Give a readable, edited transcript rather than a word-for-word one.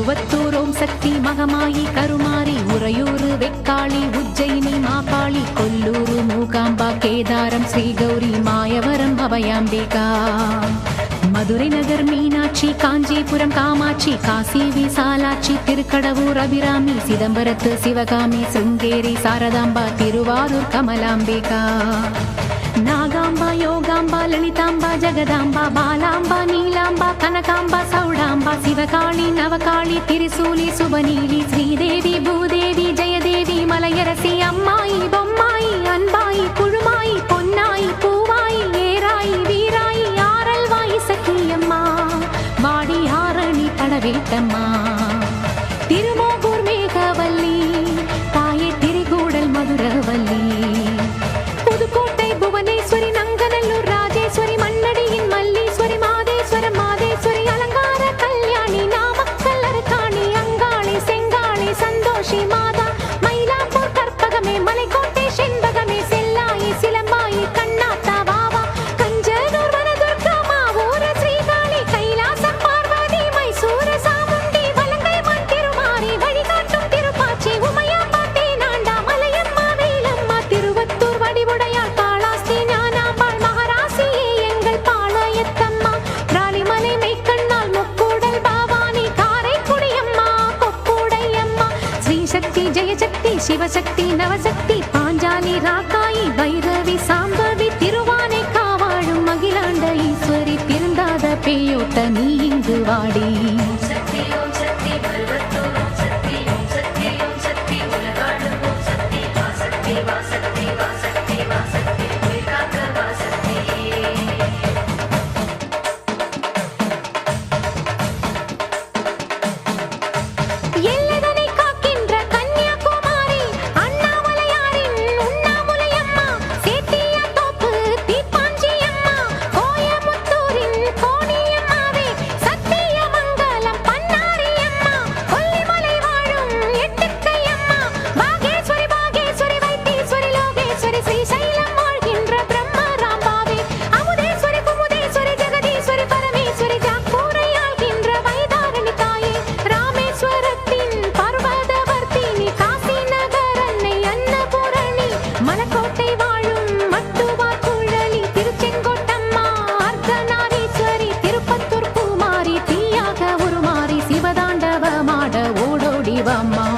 திருவத்தூர் ஓம் சக்தி மகமாயி கருமாரி உறையூர் வெக்காளி உஜ்ஜயினி மாகாளி கொல்லூர் மூகாம்பா கேதாரம் ஸ்ரீகௌரி மாயவரம் அபயாம்பிகா மதுரை நகர் மீனாட்சி காஞ்சிபுரம் காமாட்சி காசி விசாலாட்சி திருக்கடவூர் அபிராமி சிதம்பரத்து சிவகாமி சிருங்கேரி சாரதாம்பா திருவாரூர் கமலாம்பிகா நாகாம்பா யோகாம்பா லலிதாம்பா ஜெகதாம்பா பாலாம்பா நீலாம்பா கனகாம்பா சௌடாம்பா சிவகாளி நவகாளி திரிசூலி சுபநீலி ஸ்ரீதேவி பூதேவி ஜெயதேவி மலையரசி அம்மாயி பொம்மாயி அன்பாயி குழுமாயி பொன்னாயி பூவாயி ஏராயி வீராயி ஆரல்வாயி சக்கியம்மா வாடி ஆரணி படவேட்டம்மா திருமோகூர் மேகவல்லி தாயே திரிகூடல் மதுரவல்லி புதுக்கோட்டை புவனேஸ்வரி நங்கநல்லூர் ராஜேஸ்வரி மண்ணடியின் மல்லீஸ்வரி மாதேஸ்வரம் மாதேஸ்வரி அலங்கார கல்யாணி நாமக்கல் அரக்காணி அங்காளி செங்காளி சந்தோஷி மாதா மயிலாப்பூர் கற்பகமே மலைக்கோட்டை செண்பகமே செல்லாயி சிலம்பாயி கண்ணாத்தா வாவா கஞ்சனூர் வனதுர்கா மாவூர ஸ்ரீகாளி கைலாசம் பார்வதி மைசூர சாமுண்டி வலங்கை மண் திருமாரி வழிகாட்டும் திருப்பாச்சி உமையாம்பா தேனாண்டா மலையம்மா வேலம்மா திருவத்தூர் வடிவுடையாள் காளாஸ்தி ஞானாம்பாள் மகாராசியே எங்கள் பாளையத்தம்மா ராலிமலை மெய்க்கண்ணால் முக்கூடல் பாவானி காரைக்குடியம்மா கொப்புடையம்மா ஸ்ரீசக்தி ஜெயசக்தி சிவசக்தி நவசக்தி பாஞ்சாலி ராக்காயி பைரவி சாம்பவி திருவானை காவாழும் அகிலாண்ட ஈஸ்வரி திருந்தாத பேயோட்ட நீ இங்கு வாடி எல்லைதனை காக்கின்ற கன்னியாகுமாரி அண்ணாமலையாரின் உண்ணாமுலையம்மா சேத்தியாத்தோப்பு தீப்பாஞ்சியம்மா கோயமுத்தூரின் கோணியம்மாவே சத்தியமங்கலம் பன்னாரியம்மா கொல்லிமலை வாழும் எட்டுக்கையம்மா பாகேஸ்வரி பாகேஸ்வரி வைத்தீஸ்வரி லோகேஸ்வரி ஸ்ரீசைலம் வாழ்கின்ற பிரம்மராம்பாவே அமுதேஸ்வரி குமுதேஸ்வரி ஜெகதீஸ்வரி பரமேஸ்வரி ஜாக்கூரை ஆள்கின்ற வைதாரணி தாயே ராமேஸ்வரத்தின் பர்வதவர்த்தினி காசி நகர் அன்னை அன்னபூரணி மலக்கோட்டை வாழும் மட்டுவார் குழலி திருச்செங்கோட்டம்மா அர்த்தநாரீஸ்வரி திருப்பத்தூர் பூமாரி தீயாக உருமாறி சிவதாண்டவமாட ஓடோடி வாம்மா